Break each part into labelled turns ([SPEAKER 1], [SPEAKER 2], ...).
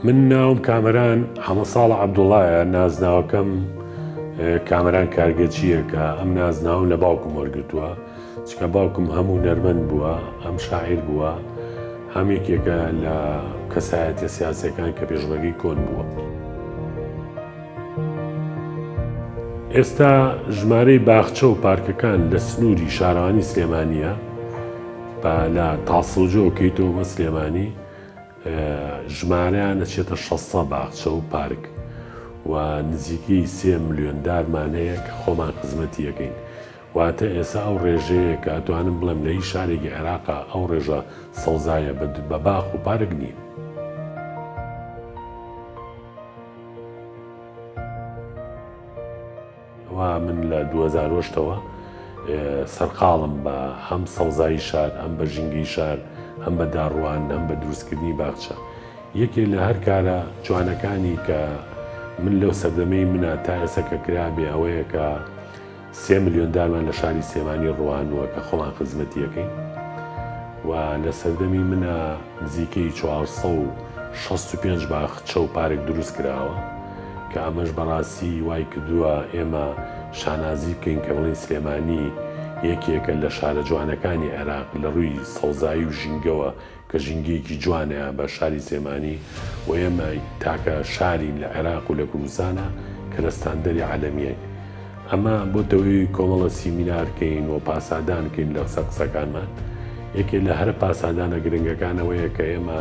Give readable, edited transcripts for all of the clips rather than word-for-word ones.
[SPEAKER 1] من ناوم کامەران حەمە ساڵە عەبدوڵایە، نازناوەکەم کامەران کارگەچیەکە. ئەم نازناوم لە باوکم وەرگرتووە، چکە باوکم هەموو نەرمەند بووە، ئەم شاعیر بووە، هەم یەکێکە لە کەسایەتیە سیاسیەکان کە پێشبڕکێی کۆن بووە. ئێستا ژمارەی باخچە و پارکەکان لە سنووری شارەوانی سلێمانیە، لە تاسڵجۆ کەیتەوە بە سلێمانی، ژمارەیان ئەچێتە 600 باخچە و پارک و نزیکەی 3 ملیۆن دارمانەیە کە خۆمان خزمەتی یەکەین. واتە ئێستا ئەو ڕێژەیە کە ئەتوانم بڵێم لە هیچ شارێکی عێراقا ئەو ڕێژە سەوزایە بە باخ و پارک نییە. من لە 2008ەوە سەرقاڵم بە هەم سەوزایی شار، ئەم بە ژینگەی شار، هەم بە داڕوان، هەم بە دروستکردنی باخچە. یەکێک لە هەر کارە جوانەکانی کە من لەو سەردەمەی منە تا ئێستا کە کرابێ ئەوەیە کە 3 ملیۆن دارمان لە شاری سلێمانی ڕوانووە کە خۆمان خزمەتی یەکەین و لە سەردەمی منە نزیکەی 465 باخچە و پارێک دروست کراوە کە ئەمەش بەڕاستی وای کردووە ئێمە شانازی بکەین کە بڵین سلێمانی یەکێکە لە شارە جوانەکانی عێراق لە ڕووی سەوزایی و ژینگەوە کە ژینگەیەکی جوانەیە بە شاری سلێمانی و ئێمە تاکە شارین لە عێراق و لە کوردستانە کە لە ستاندەری عالەمیە. ئەمە بۆتەوەی کۆمەڵە سیمینارکەین و پاسادانکەین لە قسەکانمان. یەکێک لە هەر پاسادانە گرنگەکانەوەیە کە ئێمە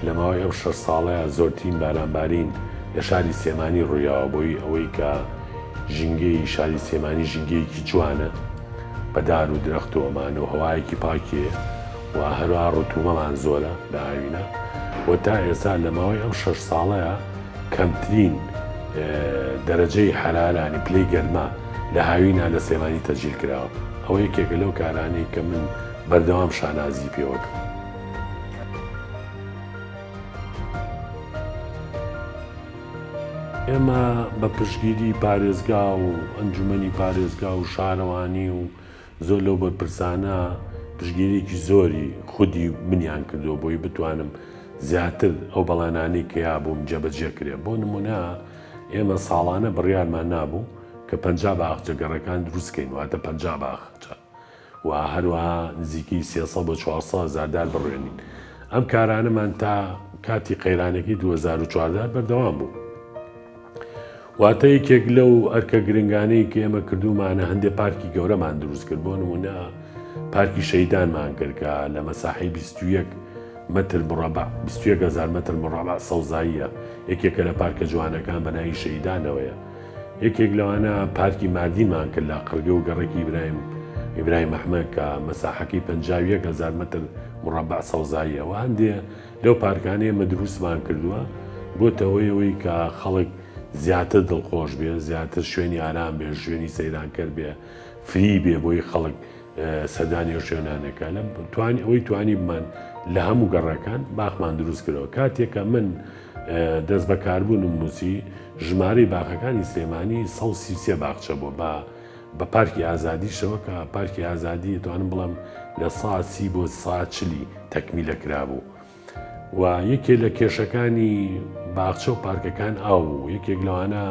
[SPEAKER 1] لە ماوەی ئەو 6 ساڵەیە زۆرترین بارانبارین لە شاری سلێمانی ڕوویاوە بۆی ئەوەی کە ژینگەی شاری سلێمانی ژینگەیەکی جوانە بە دار و درەختەوەمان و هەوایەکی پاکیە و هەروە ڕوتومەمان زۆرە لە ئاوینە و تا ئێستا لە ماوەی ئەم 6 ساڵەیە کەمترین دەرەجەی حەرارانی پلەی گەرما لە هاوینە لە سلێمانی تەجلیل کراوە. ئەوە یەکێکە لەو کارانەی کە من بەردەوام شانازی پێوەکەم. ئێمە بە پشتگیری پارێزگا و ئەنجومەنی پارێزگا و شارەوانی و زۆر لەو بەرپرسانە پشتگیریکی زۆری خودی منیان کردو بۆی بتوانم زیاتر ئەو بەڵێنانەی کە یابووم جێبەجێ کرێ. بۆ نمونە ئێمە ساڵانە بڕیارمان نابوو کە 50 باخچە گەڕەکان دروستکەین، واتە 50 باخچە و هەروەها نزیکی 300 بۆ 400 زاردار بڕێنین. ئەم کارانەمان تا کاتی قەیرانەکەی 2014 بەردەوام بوو. واتە یەکێک لەو ئەرکە گرنگانەی کە ئێمە کردومانە هەندێک پارکی گەورەمان دروست کرد. بۆ نمونە پارکی شەیدانمان کرد کە لە مەساحەی 21 متر مربع 21,000 متر مربع سەوزاییە، یەکێکە لە پارکە جوانەکان بە ناوی شەیدانەوەیە. یەکێک لەوانە پارکی مادینمان کرد لە قڕگە و گەڕێکی ئیبراهیم ئەحمەد کە مەساحەکەی 51,000 متر مربع سەوزاییە و هەندێ لەو پارکانەیە ئێمە دروستمان کردووە بۆتەوەی کە خەڵک زیاتر دڵخۆش بێ، زیاتر شوێنی ئارام بێ، شوێنی سەیرانکرد بێ، فری بێ بۆی خەڵک سەردانی و شوێنانەکە. لە ئەوەی توانی بمان لە هەموو گەڕەکان باخمان دروست کردەوە. کاتێکە من دەست بەکاربوونم نووسی ژمارەی باخەکانی سلێمانی 133 باخچە بووە بە پارکی ئازادیشەوە کە پارکی ئازادی توانم بڵم لە 130 بۆ 140 تەکمیلە کرابوو و یەکێک لە کێشەکانی باخچە و پارکەکان ئاو بوو. یەکێک لەوانە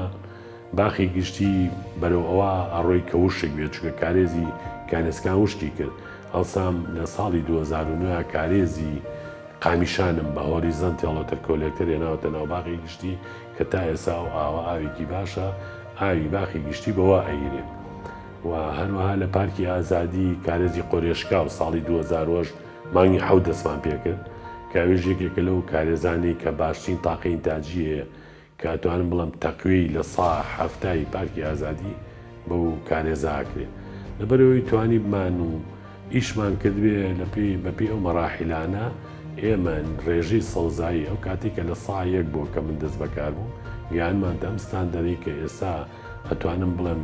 [SPEAKER 1] باخی گشتی بەرەو ئەوە ئەڕۆی کە وشک بێت، چونکە کارێزی کانێسکان وشکی کرد. هەڵسام لە ساڵی 2009 کارێزی قامیشانم بە هۆریزەن تێڵۆتەر کۆلێکتەر هێناوەتە ناو باخی گشتی کە تا ئێستا و ئاوە ئاوێکی باشە، ئاوی باخی گشتی بەوە ئەیرێ و هەروەها لە پارکی ئازادی کارێزی قۆرێشکا و ساڵی 2010 مانگی 7 دەستمان پێکرد کاوێژ یەکێکە لەو کارێزانی کە باشترین تاقەی ئینتاجیەیە کە ئەتوانم بڵم تەقوێی لە ساڵ هەفتای پارکی ئازادی بەو کارێزاکرێ. لەبەرەوەی توانی بمان و ئیشمان کردوێ بەپێی ئەو مەراحیلانە ئێمە ڕێژەی سەوزایی ئەو کاتێکە لە ساڵ 1 بۆ کە من دەست بەکار بووم گیانمان ئەم ستاندەرەی کە ئێستا ئەتوانم بڵم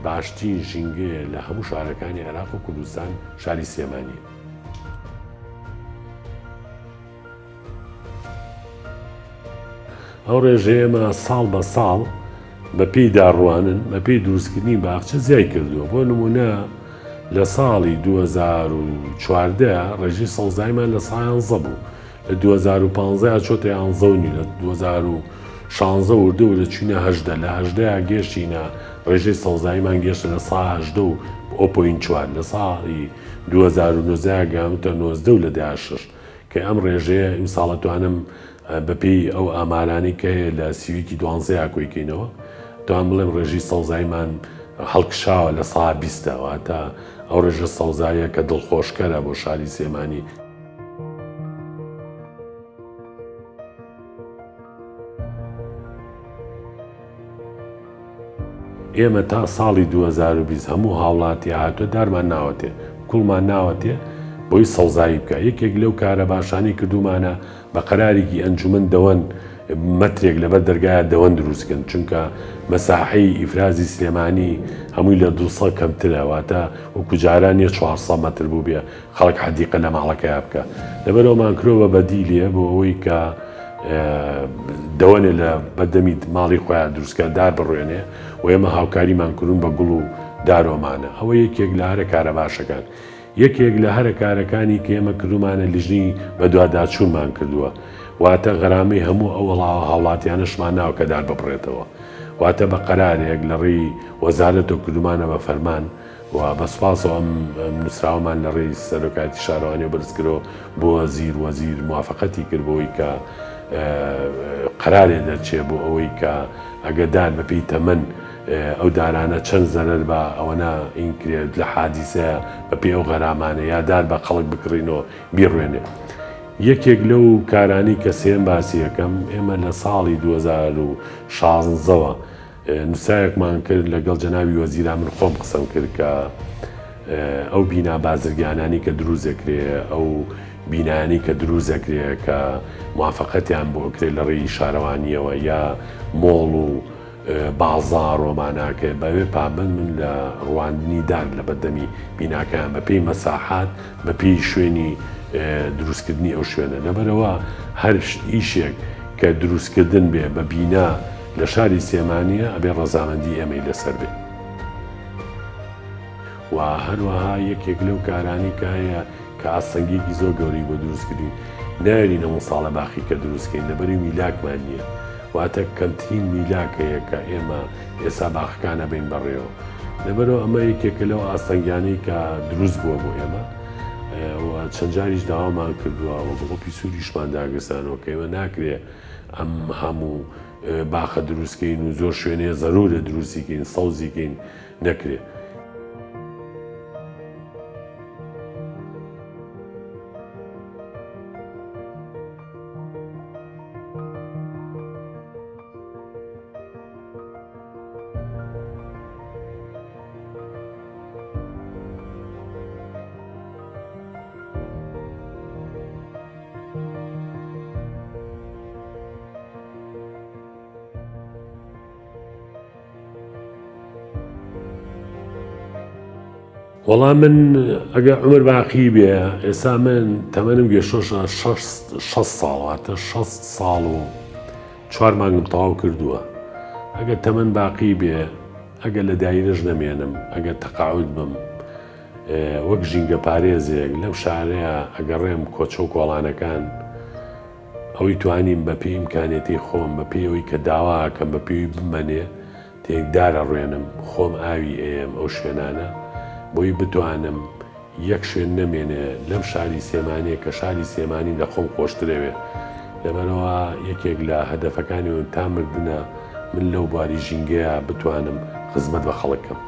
[SPEAKER 1] باشترین ژینگەیە لە هەموو شارەکانی عێراق و کوردستان شاری سلێمانی. ئەو ڕێژەیەمە ساڵ بە ساڵ بە پێی داڕوانن بە پێی دروستکردنی باخچە زیای کردووە. بۆ نمونە لە ساڵی 2014 ڕێژەی سەوزایمان لە 11 بوو، 2015 چۆتە 11 لە 2016 وردە و لە چوینە هەژدە لە هەژدەیە گەشتینە ڕێژەی سەوزاییمان گەشتە لە سا هەژدە و 0.4 لە ساڵی 2009 گەمتە 90 و لە 16 کە ئەم ڕێژەیە ئیمساڵە توانم بەپێی ئەو ئامارانی کە لە سیویکی 12 کۆیکەینەوە توان بڵێم ڕێژی سەوزاییمان هەڵکشاوە لە سا 20ەوە تا ئەو ڕێژە سەوزاییە کە دڵخۆشکەرە بۆ شاری سێمانی. ئێمە تا ساڵی 2020 هەموو هاوڵاتی هاتووە دارمان ناوەتێ کوڵمان ناوەتێ بۆی سەوزایی بکە یەکێک لەو کارە باشانی کردومانە بە قەرارێکی ئەنجومەن دەوەن مەترێک لەبەر دەرگایە دەوەن دروستکن چونکە مەساحەی ئیفرازی سلێمانی هەمووی لە 200 کەمترە واتە وەکو جاران 400 مەتر بوو بێ خەڵک حەدیقە لە ماڵەکەیە بکە لەبەرەوەمان کرۆوە بەدیلێ بۆ ئەوەی کە دەوەنێ لە بەدەمی ماڵی خۆیان دروستکە دار بڕوێنێ و ئێمە هاوکاریمان کردوون بە گوڵ و دارۆمانە ئەوە یەکێک لە هەرە کارە باشەکان یەکێک لە هەرە کارەکانی کە ئێمە کردومانە لیژنی بە دوواداچوونمان کردووە واتە غەرامەی هەموو ئەو هاوڵاتیانەشمان ناوە کە دار بپڕێتەوە واتە بە قەرارێک لە ڕێی وەزارەتە کردومانە بە فەرمان و بە سوپاسەوە ئەم نووسراوەمان لە ڕێی سەرۆکاتی شارەوانی بەرزکرەوە بۆ وەزیر موافقەتی کردبەوەی کە قەرارێ دەرچێ بۆ ئەوەی کە ئەگەدان بەپێی تەمەن ئەو دارانە چەند زەرەر بە ئەوەنە ئینکرێت لە حادیسەیە بەپێی ئەو غەرامانە یادار بە خەڵک بکڕینەوە بیڕوێنێ. یەکێک لەو کارانی کە سێم باسی یەکەم ئێمە لە ساڵی 2016ەوە نووسایەکمان کرد لەگەڵ جەناوی وەزیرا من خۆم قسەم کرد کە ئەو بینا بازرگانانی کە دروستەکرێ ئەو بینانی کە دروستەکرێ کە موافقەتیان بۆ کرێت لە ڕێی شارەوانیەوە یا مۆڵ و بازار ڕۆماناکە بەوێ پابند من لە ڕواندنی دار لە بەردەمی بیناکەیان بەپێی مەساحات بەپێی شوێنی دروستکردنی ئەو شوێنە لەبەرەوە هەر ئیشێک کە دروستکردن بێ بە بینا لە شاری سێمانیە ئەبێ ڕەزامەندی ئێمەی لەسەر بێ و هەروەها یەکێک لەو کارانی کە هەیە کە ئاسەنگێکی زۆر گەوری بۆ دروستکردین نارینە مۆساڵە باخی کە دروستکەین لەبەری میلاکمان نییە واتە کەمترین میلاکەیە کە ئێمە ئێستا باخەکانە بین بەڕێەوە لەبەرەوە ئەمە یەکێکە لەو ئاسەنگیانەی کە دروست بووە بۆ ئێمە چەند جاریش داوامان کردووە و بڵۆپی سووریشمان داگرسانەوە کە ئێمە ناکرێ ئەم هەموو باخە دروستکەین و زۆر شوێنێ زەرورە دروستیکەین سەوزیکەین نەکرێ. وەڵام من ئەگە عومر باقی بێ ئێستا من تەمەنم گوێ 6 ساڵاتە 6 ساڵ و 4 مانگم تەواو کردووە ئەگە تەمەن باقی بێ ئەگە لە دایرەش نەمێنم ئەگە تەقاعود بم وەک ژینگە پارێزێک لەم شارەیە ئەگەڕێم کۆچە و کۆڵانەکان ئەوەی توانیم بەپێی ئیمکانێتی خۆم بەپێی ئەوەی کە داواکەم بەپێوی بمەنێ تێکدارە ڕێنم خۆم ئاوی ئێم ئەو شوێنانە بۆی بتوانم یەک شوێن نەمێنێ لەم شاری سێمانەیە کە شاری سێمانی لە خۆم خۆشترەوێ لەبەرەوە یەکێک لە هەدەفەکانی تا مردنە من لەو بواری ژینگەیە بتوانم خزمەت بە خەڵکم.